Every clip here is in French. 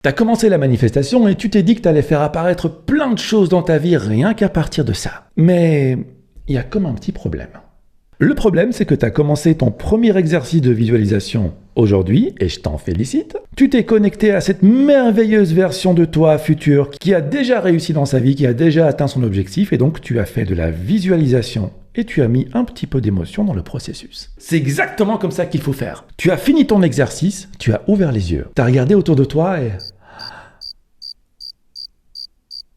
T'as commencé la manifestation et tu t'es dit que t'allais faire apparaître plein de choses dans ta vie rien qu'à partir de ça. Mais il y a comme un petit problème. Le problème, c'est que tu as commencé ton premier exercice de visualisation aujourd'hui, et je t'en félicite. Tu t'es connecté à cette merveilleuse version de toi future qui a déjà réussi dans sa vie, qui a déjà atteint son objectif, et donc tu as fait de la visualisation et tu as mis un petit peu d'émotion dans le processus. C'est exactement comme ça qu'il faut faire. Tu as fini ton exercice, tu as ouvert les yeux, tu as regardé autour de toi et...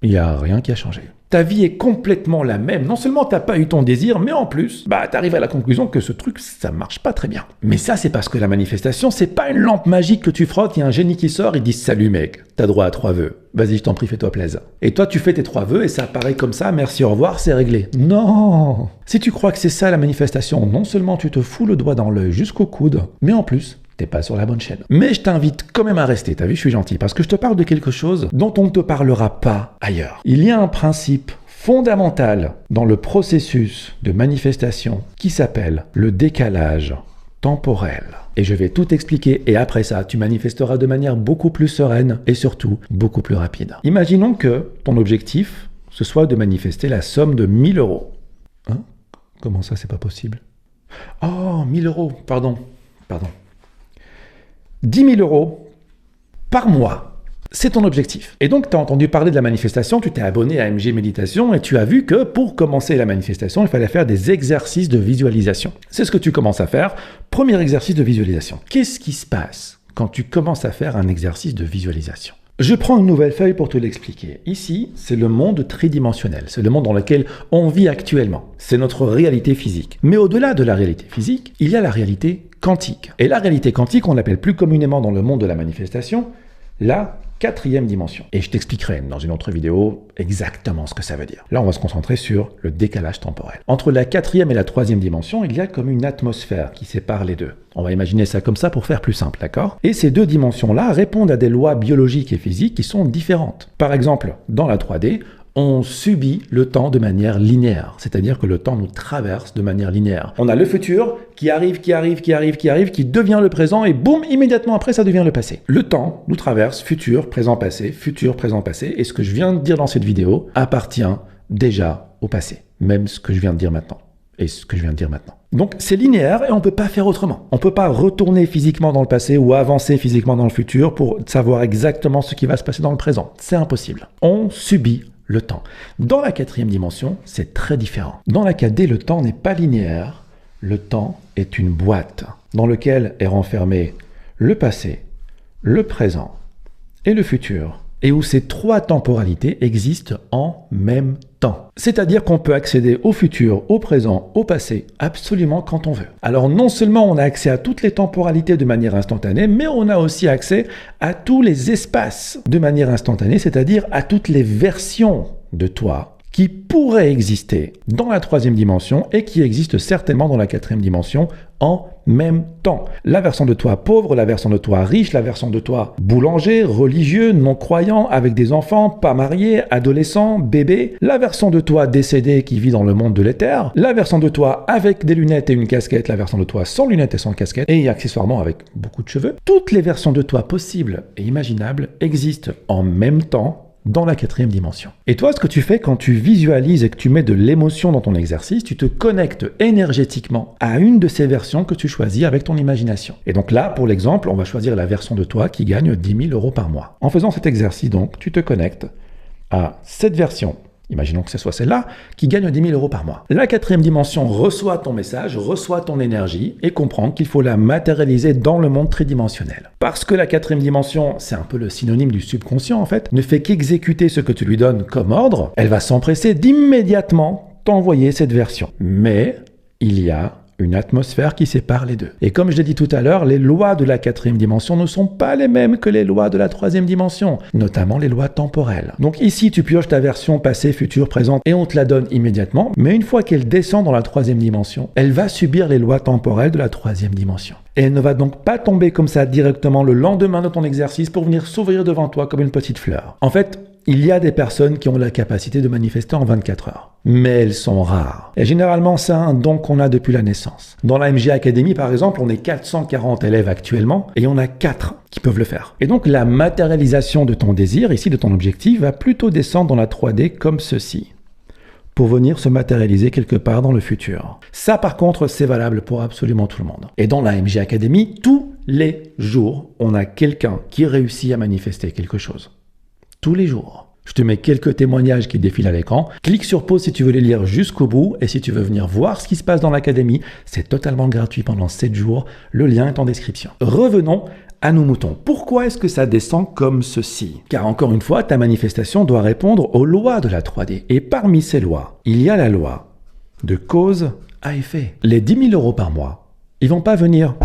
il n'y a rien qui a changé. Ta vie est complètement la même. Non seulement tu n'as pas eu ton désir, mais en plus, tu arrives à la conclusion que ce truc, ça marche pas très bien. Mais ça, c'est parce que la manifestation, c'est pas une lampe magique que tu frottes, il y a un génie qui sort, il dit « Salut mec, t'as droit à 3 vœux. Vas-y, je t'en prie, fais-toi plaisir. » Et toi, tu fais tes 3 vœux et ça apparaît comme ça, merci, au revoir, c'est réglé. Non! Si tu crois que c'est ça la manifestation, non seulement tu te fous le doigt dans l'œil jusqu'au coude, mais en plus... t'es pas sur la bonne chaîne. Mais je t'invite quand même à rester, t'as vu, je suis gentil, parce que je te parle de quelque chose dont on ne te parlera pas ailleurs. Il y a un principe fondamental dans le processus de manifestation qui s'appelle le décalage temporel. Et je vais tout expliquer et après ça, tu manifesteras de manière beaucoup plus sereine et surtout beaucoup plus rapide. Imaginons que ton objectif, ce soit de manifester la somme de 1 000 €. Hein? Comment ça, c'est pas possible? Oh, 1 000 €, pardon. 10 000 € par mois, c'est ton objectif. Et donc, tu as entendu parler de la manifestation, tu t'es abonné à MG Méditation et tu as vu que pour commencer la manifestation, il fallait faire des exercices de visualisation. C'est ce que tu commences à faire. Premier exercice de visualisation. Qu'est-ce qui se passe quand tu commences à faire un exercice de visualisation? Je prends une nouvelle feuille pour te l'expliquer. Ici, c'est le monde tridimensionnel. C'est le monde dans lequel on vit actuellement. C'est notre réalité physique. Mais au-delà de la réalité physique, il y a la réalité quantique. Et la réalité quantique, on l'appelle plus communément dans le monde de la manifestation, la 4e dimension. Et je t'expliquerai dans une autre vidéo exactement ce que ça veut dire. Là, on va se concentrer sur le décalage temporel. Entre la 4e et la 3e dimension, il y a comme une atmosphère qui sépare les deux. On va imaginer ça comme ça pour faire plus simple, d'accord? Et ces deux dimensions-là répondent à des lois biologiques et physiques qui sont différentes. Par exemple, dans la 3D, on subit le temps de manière linéaire, c'est-à-dire que le temps nous traverse de manière linéaire. On a le futur qui arrive, qui devient le présent et boum, immédiatement après, ça devient le passé. Le temps nous traverse, futur, présent, passé, et ce que je viens de dire dans cette vidéo appartient déjà au passé, même ce que je viens de dire maintenant. Donc c'est linéaire et on ne peut pas faire autrement. On ne peut pas retourner physiquement dans le passé ou avancer physiquement dans le futur pour savoir exactement ce qui va se passer dans le présent. C'est impossible. On subit le temps. Dans la 4e dimension, c'est très différent. Dans la 4D, le temps n'est pas linéaire. Le temps est une boîte dans laquelle est renfermé le passé, le présent et le futur, et où ces 3 temporalités existent en même temps. C'est-à-dire qu'on peut accéder au futur, au présent, au passé, absolument quand on veut. Alors non seulement on a accès à toutes les temporalités de manière instantanée, mais on a aussi accès à tous les espaces de manière instantanée, c'est-à-dire à toutes les versions de toi qui pourraient exister dans la 3e dimension et qui existent certainement dans la 4e dimension en même temps. La version de toi pauvre, la version de toi riche, la version de toi boulanger, religieux, non-croyant, avec des enfants, pas mariés, adolescent, bébé, la version de toi décédé qui vit dans le monde de l'éther, la version de toi avec des lunettes et une casquette, la version de toi sans lunettes et sans casquette, et accessoirement avec beaucoup de cheveux. Toutes les versions de toi possibles et imaginables existent en même temps dans la 4e dimension. Et toi, ce que tu fais quand tu visualises et que tu mets de l'émotion dans ton exercice, tu te connectes énergétiquement à une de ces versions que tu choisis avec ton imagination. Et donc là, pour l'exemple, on va choisir la version de toi qui gagne 10 000 € par mois. En faisant cet exercice, donc, tu te connectes à cette version. Imaginons que ce soit celle-là, qui gagne 10 000 € par mois. La 4e dimension reçoit ton message, reçoit ton énergie et comprend qu'il faut la matérialiser dans le monde tridimensionnel. Parce que la 4e dimension, c'est un peu le synonyme du subconscient en fait, ne fait qu'exécuter ce que tu lui donnes comme ordre, elle va s'empresser d'immédiatement t'envoyer cette version. Mais il y a une atmosphère qui sépare les deux. Et comme je l'ai dit tout à l'heure, les lois de la 4e dimension ne sont pas les mêmes que les lois de la 3e dimension, notamment les lois temporelles. Donc ici, tu pioches ta version passé, futur, présent et on te la donne immédiatement, mais une fois qu'elle descend dans la 3e dimension, elle va subir les lois temporelles de la 3e dimension. Et elle ne va donc pas tomber comme ça directement le lendemain de ton exercice pour venir s'ouvrir devant toi comme une petite fleur. En fait, il y a des personnes qui ont la capacité de manifester en 24 heures. mais elles sont rares. Et généralement, c'est un don qu'on a depuis la naissance. Dans la MG Academy, par exemple, on est 440 élèves actuellement et on a 4 qui peuvent le faire. Et donc, la matérialisation de ton désir, ici de ton objectif, va plutôt descendre dans la 3D comme ceci, pour venir se matérialiser quelque part dans le futur. Ça, par contre, c'est valable pour absolument tout le monde. Et dans la MG Academy, tous les jours, on a quelqu'un qui réussit à manifester quelque chose. Tous les jours. Je te mets quelques témoignages qui défilent à l'écran. Clique sur pause si tu veux les lire jusqu'au bout. Et si tu veux venir voir ce qui se passe dans l'académie, c'est totalement gratuit pendant 7 jours. Le lien est en description. Revenons à nos moutons. Pourquoi est-ce que ça descend comme ceci? Car encore une fois, ta manifestation doit répondre aux lois de la 3D. Et parmi ces lois, il y a la loi de cause à effet. Les 10 000 € par mois, ils vont pas venir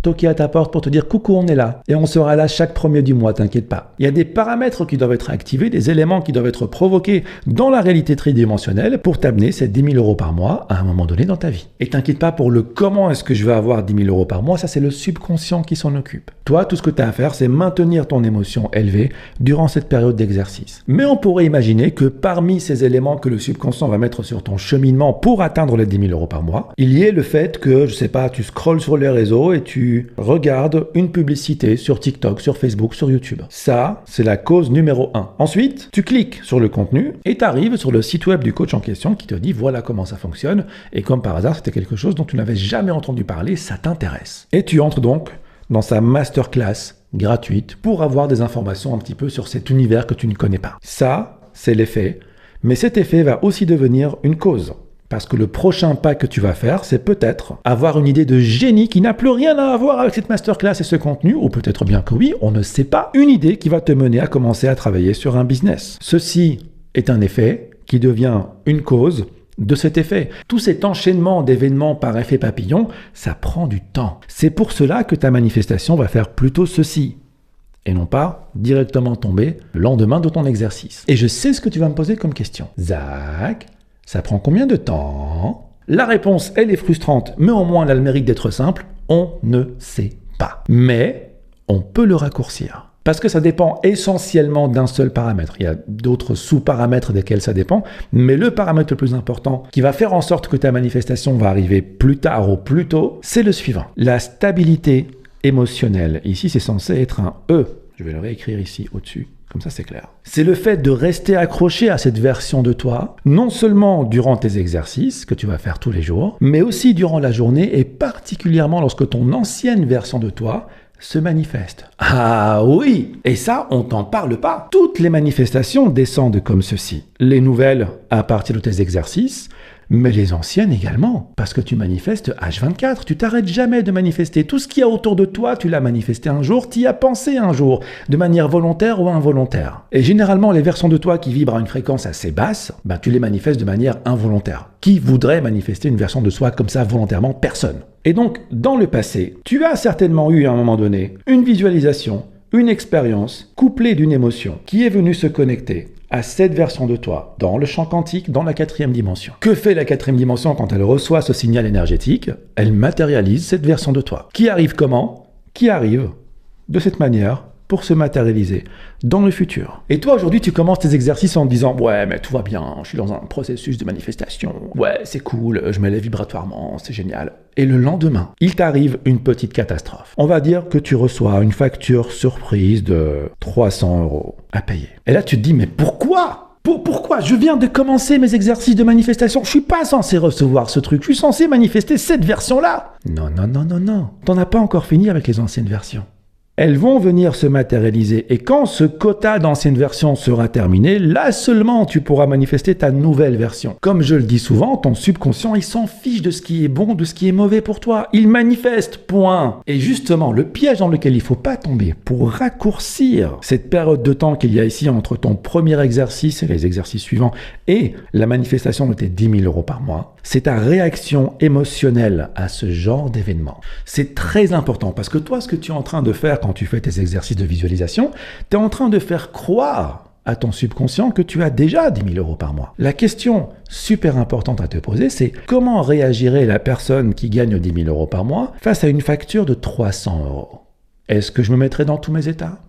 toquer à ta porte pour te dire « Coucou, on est là » et on sera là chaque premier du mois, t'inquiète pas. Il y a des paramètres qui doivent être activés, des éléments qui doivent être provoqués dans la réalité tridimensionnelle pour t'amener ces 10 000 € par mois à un moment donné dans ta vie. Et t'inquiète pas pour le comment est-ce que je vais avoir 10 000 € par mois, ça c'est le subconscient qui s'en occupe. Toi, tout ce que tu as à faire, c'est maintenir ton émotion élevée durant cette période d'exercice. Mais on pourrait imaginer que parmi ces éléments que le subconscient va mettre sur ton cheminement pour atteindre les 10 000 € par mois, il y ait le fait que, je sais pas, tu scrolles sur les réseaux et tu regardes une publicité sur TikTok, sur Facebook, sur YouTube. Ça, c'est la cause numéro 1. Ensuite, tu cliques sur le contenu et tu arrives sur le site web du coach en question qui te dit voilà comment ça fonctionne. Et comme par hasard, c'était quelque chose dont tu n'avais jamais entendu parler, ça t'intéresse. Et tu entres donc dans sa masterclass gratuite pour avoir des informations un petit peu sur cet univers que tu ne connais pas. Ça, c'est l'effet. Mais cet effet va aussi devenir une cause. Parce que le prochain pas que tu vas faire, c'est peut-être avoir une idée de génie qui n'a plus rien à voir avec cette masterclass et ce contenu, ou peut-être bien que oui, on ne sait pas. Une idée qui va te mener à commencer à travailler sur un business. Ceci est un effet qui devient une cause de cet effet. Tout cet enchaînement d'événements par effet papillon, ça prend du temps. C'est pour cela que ta manifestation va faire plutôt ceci. Et non pas directement tomber le lendemain de ton exercice. Et je sais ce que tu vas me poser comme question. Zach, ça prend combien de temps? La réponse, elle est frustrante, mais au moins elle a le mérite d'être simple. On ne sait pas. Mais on peut le raccourcir. Parce que ça dépend essentiellement d'un seul paramètre. Il y a d'autres sous-paramètres desquels ça dépend, mais le paramètre le plus important qui va faire en sorte que ta manifestation va arriver plus tard ou plus tôt, c'est le suivant. La stabilité émotionnelle. Ici, c'est censé être un E. Je vais le réécrire ici au-dessus. Comme ça, c'est clair. C'est le fait de rester accroché à cette version de toi, non seulement durant tes exercices que tu vas faire tous les jours, mais aussi durant la journée et particulièrement lorsque ton ancienne version de toi se manifeste. Ah oui! Et ça, on t'en parle pas. Toutes les manifestations descendent comme ceci. Les nouvelles à partir de tes exercices, mais les anciennes également, parce que tu manifestes H24, tu t'arrêtes jamais de manifester. Tout ce qu'il y a autour de toi, tu l'as manifesté un jour, tu y as pensé un jour, de manière volontaire ou involontaire. Et généralement, les versions de toi qui vibrent à une fréquence assez basse, tu les manifestes de manière involontaire. Qui voudrait manifester une version de soi comme ça volontairement? Personne. Et donc, dans le passé, tu as certainement eu à un moment donné une visualisation, une expérience couplée d'une émotion qui est venue se connecter à cette version de toi, dans le champ quantique, dans la 4e dimension. Que fait la 4e dimension quand elle reçoit ce signal énergétique? Elle matérialise cette version de toi. Qui arrive comment? Qui arrive de cette manière pour se matérialiser dans le futur. Et toi, aujourd'hui, tu commences tes exercices en te disant « Ouais, mais tout va bien, je suis dans un processus de manifestation. Ouais, c'est cool, je m'élève vibratoirement, c'est génial. » Et le lendemain, il t'arrive une petite catastrophe. On va dire que tu reçois une facture surprise de 300 € à payer. Et là, tu te dis « Mais pourquoi ? Pourquoi? Je viens de commencer mes exercices de manifestation. Je suis pas censé recevoir ce truc. Je suis censé manifester cette version-là. » Non, non, non, non, non. T'en as pas encore fini avec les anciennes versions. Elles vont venir se matérialiser et quand ce quota d'ancienne version sera terminé, là seulement tu pourras manifester ta nouvelle version. Comme je le dis souvent, ton subconscient, il s'en fiche de ce qui est bon, de ce qui est mauvais pour toi. Il manifeste, point. Et justement, le piège dans lequel il ne faut pas tomber pour raccourcir cette période de temps qu'il y a ici entre ton premier exercice et les exercices suivants et la manifestation de tes 10 000 € par mois, c'est ta réaction émotionnelle à ce genre d'événement. C'est très important parce que toi, ce que tu es en train de faire quand tu fais tes exercices de visualisation, tu es en train de faire croire à ton subconscient que tu as déjà 10 000 € par mois. La question super importante à te poser, c'est comment réagirait la personne qui gagne 10 000 € par mois face à une facture de 300 €? Est-ce que je me mettrais dans tous mes états?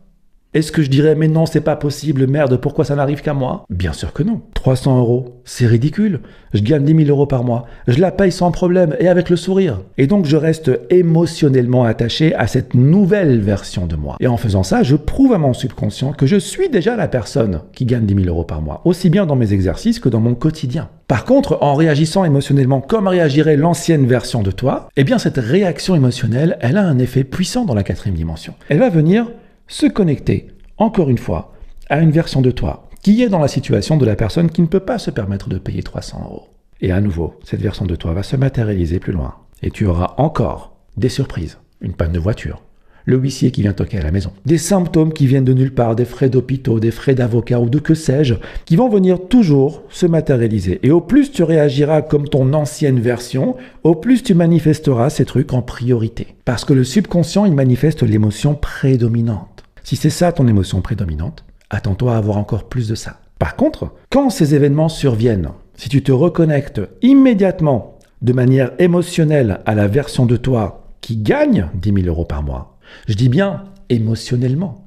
Est-ce que je dirais mais non, c'est pas possible, merde, pourquoi ça n'arrive qu'à moi? Bien sûr que non. 300 euros, c'est ridicule. Je gagne 10 000 euros par mois. Je la paye sans problème et avec le sourire. Et donc je reste émotionnellement attaché à cette nouvelle version de moi. Et en faisant ça, je prouve à mon subconscient que je suis déjà la personne qui gagne 10 000 euros par mois, aussi bien dans mes exercices que dans mon quotidien. Par contre, en réagissant émotionnellement comme réagirait l'ancienne version de toi, eh bien cette réaction émotionnelle, elle a un effet puissant dans la 4e dimension. Elle va venir se connecter, encore une fois, à une version de toi qui est dans la situation de la personne qui ne peut pas se permettre de payer 300 euros. Et à nouveau, cette version de toi va se matérialiser plus loin. Et tu auras encore des surprises. Une panne de voiture, le huissier qui vient toquer à la maison, des symptômes qui viennent de nulle part, des frais d'hôpitaux, des frais d'avocat ou de que sais-je, qui vont venir toujours se matérialiser. Et au plus tu réagiras comme ton ancienne version, au plus tu manifesteras ces trucs en priorité. Parce que le subconscient, il manifeste l'émotion prédominante. Si c'est ça ton émotion prédominante, attends-toi à avoir encore plus de ça. Par contre, quand ces événements surviennent, si tu te reconnectes immédiatement de manière émotionnelle à la version de toi qui gagne 10 000 euros par mois, je dis bien émotionnellement.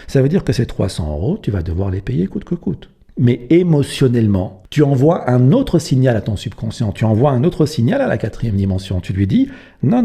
Ça veut dire que ces 300 euros, tu vas devoir les payer coûte que coûte. Mais émotionnellement, tu envoies un autre signal à ton subconscient, tu envoies un autre signal à la 4e dimension. Tu lui dis non,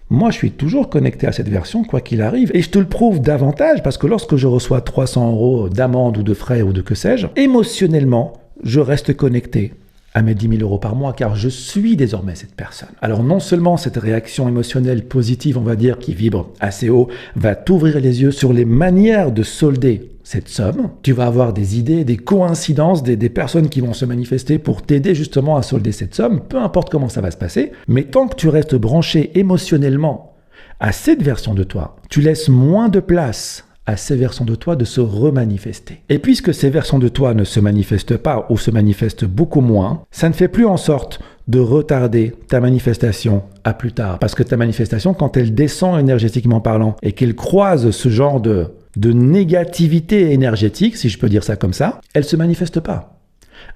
moi je suis toujours connecté à cette version quoi qu'il arrive. Et je te le prouve davantage parce que lorsque je reçois 300 euros d'amende ou de frais ou de que sais-je, émotionnellement, je reste connecté à mes 10 000 euros par mois, car je suis désormais cette personne. Alors non seulement cette réaction émotionnelle positive, on va dire, qui vibre assez haut, va t'ouvrir les yeux sur les manières de solder cette somme, tu vas avoir des idées, des coïncidences, des personnes qui vont se manifester pour t'aider justement à solder cette somme, peu importe comment ça va se passer, mais tant que tu restes branché émotionnellement à cette version de toi, tu laisses moins de place à ces versions de toi de se remanifester. Et puisque ces versions de toi ne se manifestent pas ou se manifestent beaucoup moins, ça ne fait plus en sorte de retarder ta manifestation à plus tard. Parce que ta manifestation, quand elle descend énergétiquement parlant et qu'elle croise ce genre de négativité énergétique, si je peux dire ça comme ça, elle ne se manifeste pas.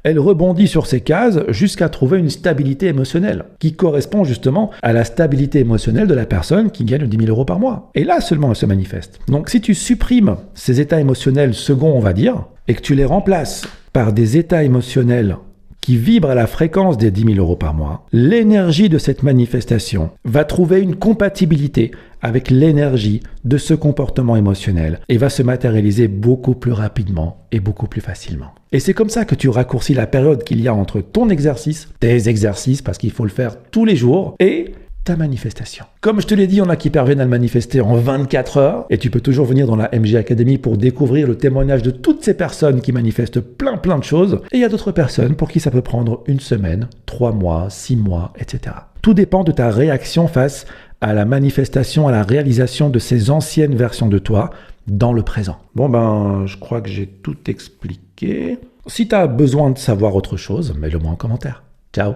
Elle rebondit sur ces cases jusqu'à trouver une stabilité émotionnelle qui correspond justement à la stabilité émotionnelle de la personne qui gagne 10 000 euros par mois. Et là seulement elle se manifeste. Donc si tu supprimes ces états émotionnels seconds, on va dire, et que tu les remplaces par des états émotionnels qui vibre à la fréquence des 10 000 euros par mois, l'énergie de cette manifestation va trouver une compatibilité avec l'énergie de ce comportement émotionnel et va se matérialiser beaucoup plus rapidement et beaucoup plus facilement. Et c'est comme ça que tu raccourcis la période qu'il y a entre ton exercice, tes exercices, parce qu'il faut le faire tous les jours, et ta manifestation. Comme je te l'ai dit, il y en a qui parviennent à le manifester en 24 heures et tu peux toujours venir dans la MJ Academy pour découvrir le témoignage de toutes ces personnes qui manifestent plein de choses. Et il y a d'autres personnes pour qui ça peut prendre 1 semaine, 3 mois, 6 mois, etc. Tout dépend de ta réaction face à la manifestation, à la réalisation de ces anciennes versions de toi dans le présent. Bon je crois que j'ai tout expliqué. Si tu as besoin de savoir autre chose, mets-le moi en commentaire. Ciao.